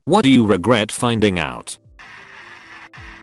What do you regret finding out?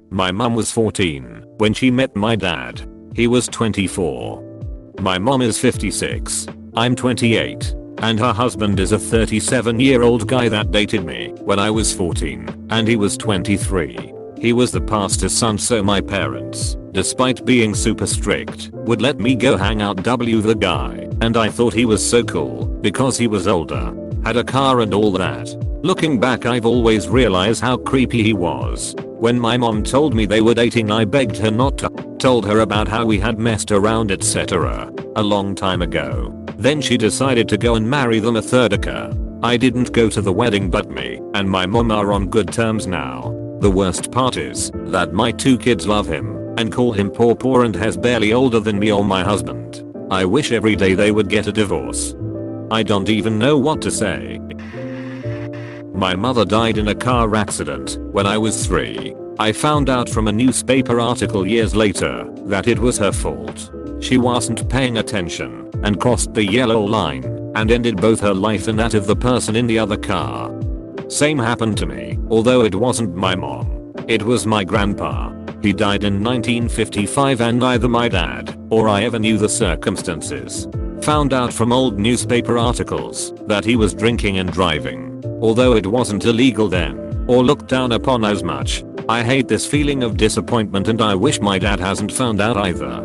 My mum was 14 when she met my dad. He was 24. My mom is 56. I'm 28. And her husband is a 37-year-old guy that dated me when I was 14 and he was 23. He was the pastor's son, so my parents, despite being super strict, would let me go hang out with the guy, and I thought he was so cool because he was older, had a car and all that. Looking back, I've always realized how creepy he was. When my mom told me they were dating, I begged her not to. Told her about how we had messed around, etc. a long time ago. Then she decided to go and marry them a third occur. I didn't go to the wedding, but me and my mom are on good terms now. The worst part is that my 2 kids love him and call him Paw and has barely older than me or my husband. I wish every day they would get a divorce. I don't even know what to say. My mother died in a car accident when I was 3. I found out from a newspaper article years later that it was her fault. She wasn't paying attention and crossed the yellow line and ended both her life and that of the person in the other car. Same happened to me, although it wasn't my mom. It was my grandpa. He died in 1955 and neither my dad or I ever knew the circumstances. Found out from old newspaper articles that he was drinking and driving, although it wasn't illegal then or looked down upon as much. I hate this feeling of disappointment and I wish my dad hasn't found out either.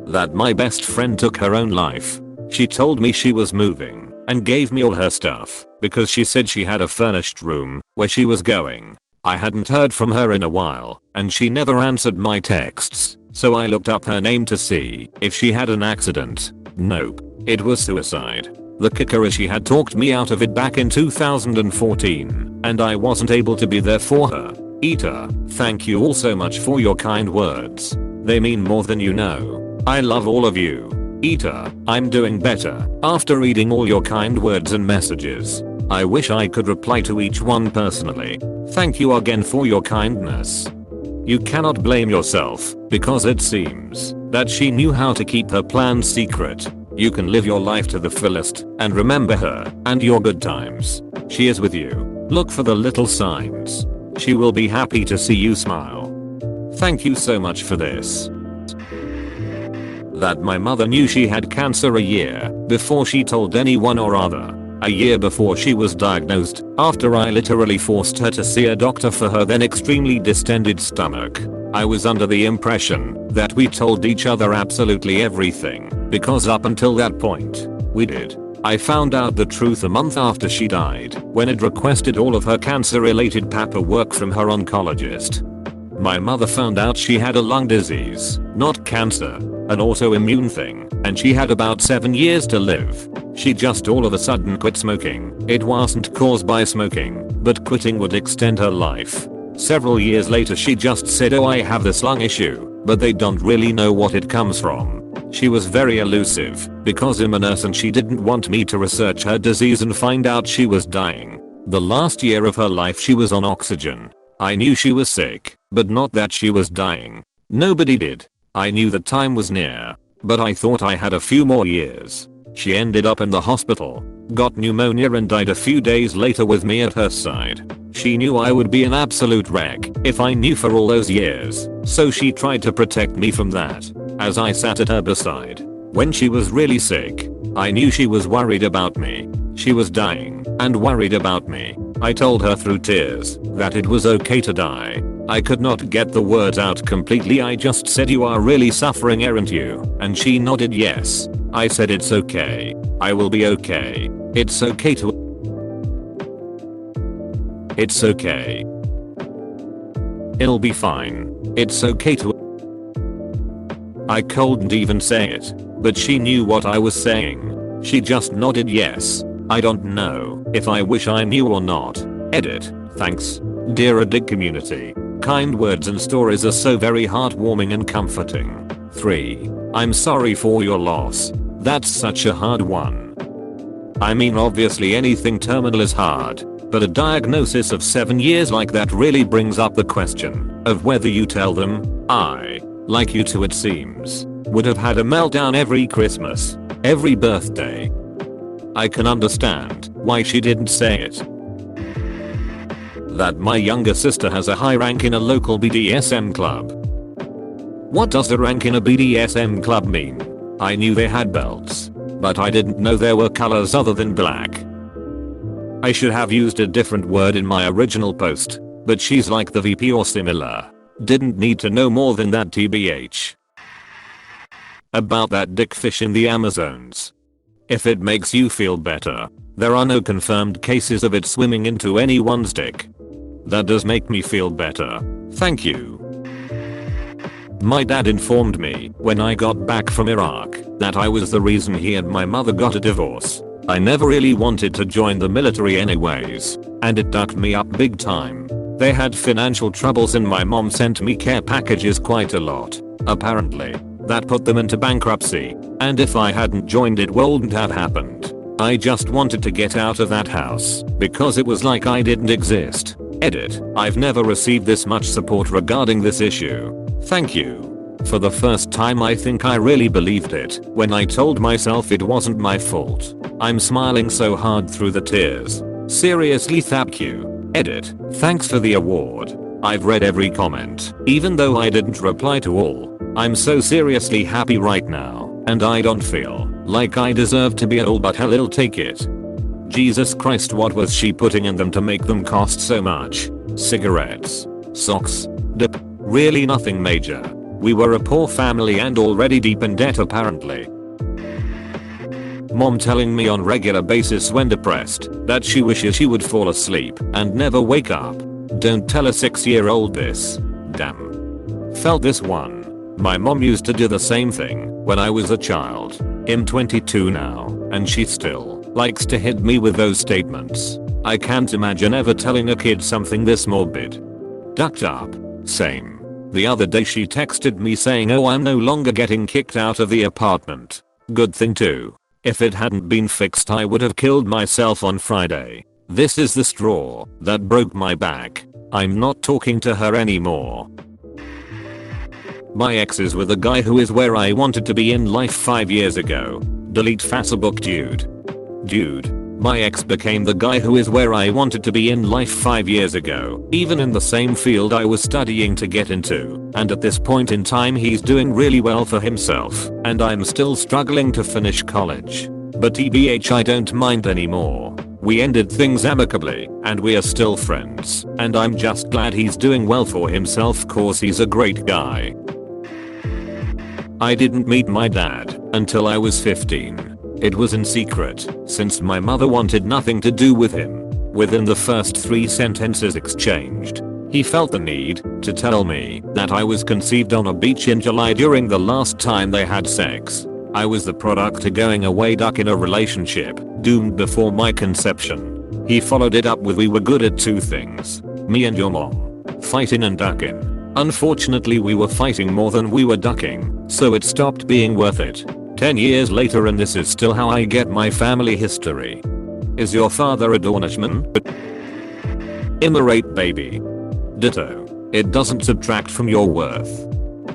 That my best friend took her own life. She told me she was moving and gave me all her stuff because she said she had a furnished room where she was going. I hadn't heard from her in a while and she never answered my texts, so I looked up her name to see if she had an accident. Nope, it was suicide. The kicker is she had talked me out of it back in 2014 and I wasn't able to be there for her. Ita, thank you all so much for your kind words. They mean more than you know. I love all of you. Ita, I'm doing better after reading all your kind words and messages. I wish I could reply to each one personally. Thank you again for your kindness. You cannot blame yourself because it seems that she knew how to keep her plans secret. You can live your life to the fullest and remember her and your good times. She is with you. Look for the little signs. She will be happy to see you smile. Thank you so much for this. That my mother knew she had cancer a year before she told anyone, or rather, a year before she was diagnosed, after I literally forced her to see a doctor for her then extremely distended stomach. I was under the impression that we told each other absolutely everything, because up until that point, we did. I found out the truth a month after she died when I'd requested all of her cancer-related paperwork from her oncologist. My mother found out she had a lung disease, not cancer, an autoimmune thing, and she had about 7 years to live. She just all of a sudden quit smoking. It wasn't caused by smoking, but quitting would extend her life. Several years later she just said, oh, I have this lung issue, but they don't really know what it comes from. She was very elusive because I'm a nurse and she didn't want me to research her disease and find out she was dying. The last year of her life she was on oxygen. I knew she was sick, but not that she was dying. Nobody did. I knew the time was near, but I thought I had a few more years. She ended up in the hospital, got pneumonia and died a few days later with me at her side. She knew I would be an absolute wreck if I knew for all those years, so she tried to protect me from that. As I sat at her beside, when she was really sick, I knew she was worried about me. She was dying and worried about me. I told her through tears that it was okay to die. I could not get the words out completely. I just said, you are really suffering, aren't you? And she nodded yes. I said, it's okay. I will be okay. It's okay to... It's okay. It'll be fine. It's okay to... I couldn't even say it, but she knew what I was saying. She just nodded yes. I don't know if I wish I knew or not. Edit. Thanks, dear Reddit community. Kind words and stories are so very heartwarming and comforting. 3. I'm sorry for your loss. That's such a hard one. I mean, obviously anything terminal is hard, but a diagnosis of 7 years like that really brings up the question of whether you tell them. I, like you two it seems, would have had a meltdown every Christmas, every birthday. I can understand why she didn't say it. That my younger sister has a high rank in a local BDSM club. What does the rank in a BDSM club mean? I knew they had belts, but I didn't know there were colors other than black. I should have used a different word in my original post, but she's like the VP or similar. Didn't need to know more than that tbh. About that dickfish in the Amazons. If it makes you feel better, there are no confirmed cases of it swimming into anyone's dick. That does make me feel better. Thank you. My dad informed me when I got back from Iraq that I was the reason he and my mother got a divorce. I never really wanted to join the military anyways, and it ducked me up big time. They had financial troubles and my mom sent me care packages quite a lot. Apparently, that put them into bankruptcy, and if I hadn't joined it wouldn't have happened. I just wanted to get out of that house because it was like I didn't exist. Edit. I've never received this much support regarding this issue. Thank you. For the first time I think I really believed it when I told myself it wasn't my fault. I'm smiling so hard through the tears. Seriously, thank you. Edit. Thanks for the award. I've read every comment, even though I didn't reply to all. I'm so seriously happy right now, and I don't feel like I deserve to be at all, but hell, I'll take it. Jesus Christ, what was she putting in them to make them cost so much? Cigarettes? Socks? Dip? Really nothing major. We were a poor family and already deep in debt apparently. Mom telling me on regular basis when depressed that she wishes she would fall asleep and never wake up. Don't tell a 6-year-old this. Damn. Felt this one. My mom used to do the same thing when I was a child. I'm 22 now, and she still likes to hit me with those statements. I can't imagine ever telling a kid something this morbid. Ducked up. Same. The other day she texted me saying, oh, I'm no longer getting kicked out of the apartment. Good thing too. If it hadn't been fixed I would have killed myself on Friday. This is the straw that broke my back. I'm not talking to her anymore. My ex is with a guy who is where I wanted to be in life 5 years ago. Delete Facebook dude. Dude. My ex became the guy who is where I wanted to be in life 5 years ago, even in the same field I was studying to get into, and at this point in time he's doing really well for himself, and I'm still struggling to finish college. But TBH, I don't mind anymore. We ended things amicably, and we are still friends, and I'm just glad he's doing well for himself cause he's a great guy. I didn't meet my dad until I was 15. It was in secret, since my mother wanted nothing to do with him. Within the first 3 sentences exchanged, he felt the need to tell me that I was conceived on a beach in July during the last time they had sex. I was the product of going away duck in a relationship, doomed before my conception. He followed it up with, we were good at 2 things. Me and your mom. Fighting and ducking. Unfortunately we were fighting more than we were ducking, so it stopped being worth it. 10 years later and this is still how I get my family history. Is your father a Dornishman? Immigrate baby. Ditto. It doesn't subtract from your worth.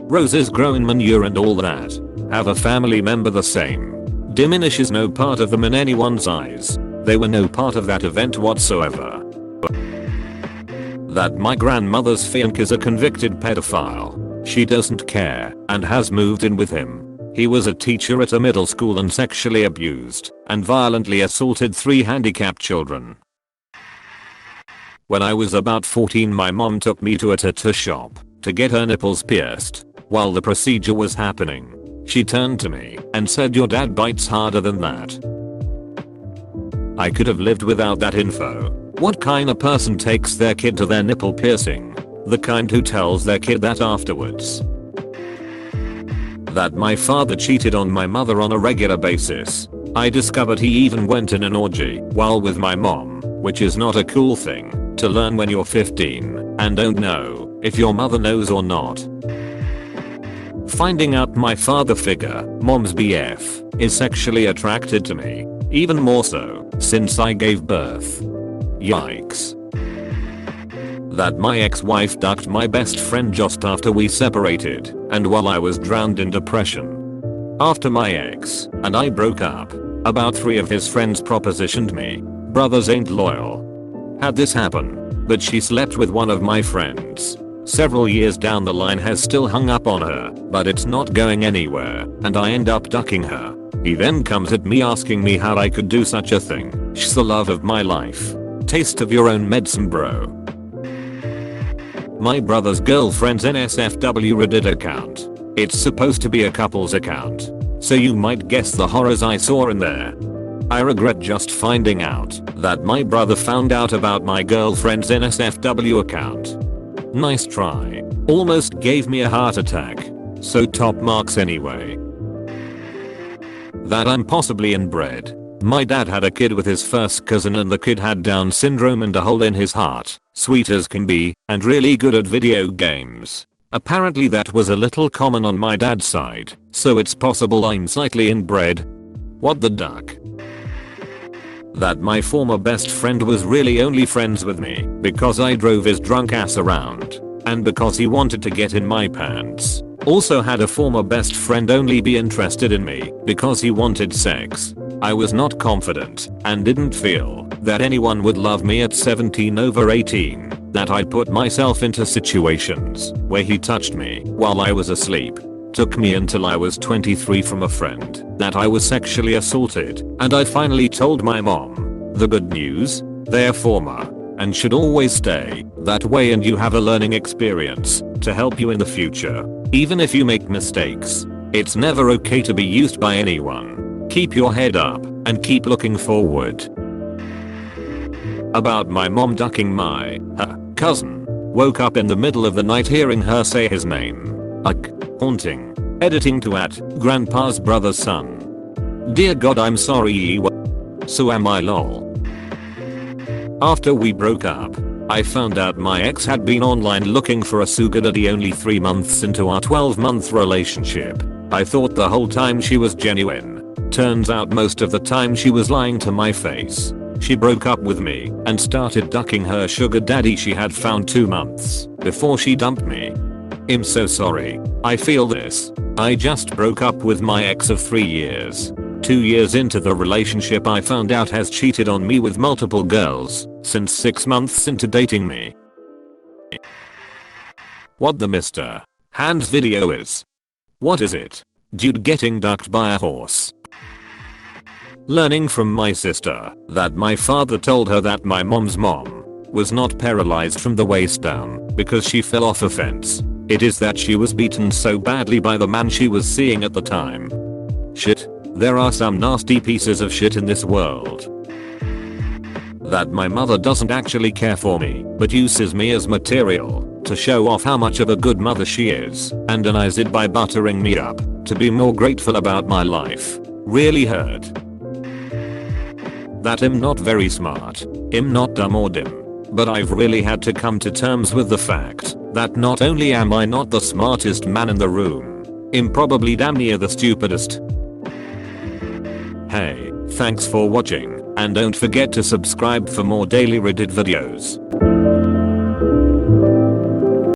Roses grow in manure and all that. Have a family member the same. Diminishes no part of them in anyone's eyes. They were no part of that event whatsoever. That my grandmother's fianc is a convicted pedophile. She doesn't care and has moved in with him. He was a teacher at a middle school and sexually abused and violently assaulted 3 handicapped children. When I was about 14 my mom took me to a tattoo shop to get her nipples pierced. While the procedure was happening, she turned to me and said, your dad bites harder than that. I could have lived without that info. What kind of person takes their kid to their nipple piercing? The kind who tells their kid that afterwards. That my father cheated on my mother on a regular basis. I discovered he even went in an orgy while with my mom, which is not a cool thing to learn when you're 15 and don't know if your mother knows or not. Finding out my father figure, mom's BF, is sexually attracted to me, even more so since I gave birth. Yikes. That my ex-wife ducked my best friend just after we separated and while I was drowned in depression. After my ex and I broke up, about 3 of his friends propositioned me. Brothers ain't loyal. Had this happen, but she slept with one of my friends. Several years down the line has still hung up on her, but it's not going anywhere, and I end up ducking her. He then comes at me asking me how I could do such a thing. She's the love of my life. Taste of your own medicine, bro. My brother's girlfriend's NSFW Reddit account. It's supposed to be a couple's account, so you might guess the horrors I saw in there. I regret just finding out that my brother found out about my girlfriend's NSFW account. Nice try. Almost gave me a heart attack. So top marks anyway. That I'm possibly inbred. My dad had a kid with his first cousin and the kid had Down syndrome and a hole in his heart, sweet as can be, and really good at video games. Apparently that was a little common on my dad's side, so it's possible I'm slightly inbred. What the duck? That my former best friend was really only friends with me because I drove his drunk ass around, and because he wanted to get in my pants. Also had a former best friend only be interested in me because he wanted sex. I was not confident and didn't feel that anyone would love me at 17 over 18, that I'd put myself into situations where he touched me while I was asleep. Took me until I was 23 from a friend that I was sexually assaulted, and I finally told my mom. The good news? They're former and should always stay that way, and you have a learning experience to help you in the future. Even if you make mistakes, it's never okay to be used by anyone. Keep your head up and keep looking forward. About my mom ducking my cousin. Woke up in the middle of the night hearing her say his name. Haunting. Editing to @grandpa's brother's son. Dear God, I'm sorry. So am I, lol. After we broke up, I found out my ex had been online looking for a sugar daddy only 3 months into our 12-month relationship. I thought the whole time she was genuine. Turns out most of the time she was lying to my face. She broke up with me and started ducking her sugar daddy she had found 2 months before she dumped me. I'm so sorry. I feel this. I just broke up with my ex of 3 years. 2 years into the relationship I found out has cheated on me with multiple girls since 6 months into dating me. What the Mr. Hands video is? What is it? Dude getting ducked by a horse. Learning from my sister that my father told her that my mom's mom was not paralyzed from the waist down because she fell off a fence. It is that she was beaten so badly by the man she was seeing at the time. Shit. There are some nasty pieces of shit in this world. That my mother doesn't actually care for me, but uses me as material to show off how much of a good mother she is, and denies it by buttering me up to be more grateful about my life. Really hurt. That I'm not very smart. I'm not dumb or dim. But I've really had to come to terms with the fact that not only am I not the smartest man in the room, I'm probably damn near the stupidest. Hey, thanks for watching, and don't forget to subscribe for more daily Reddit videos.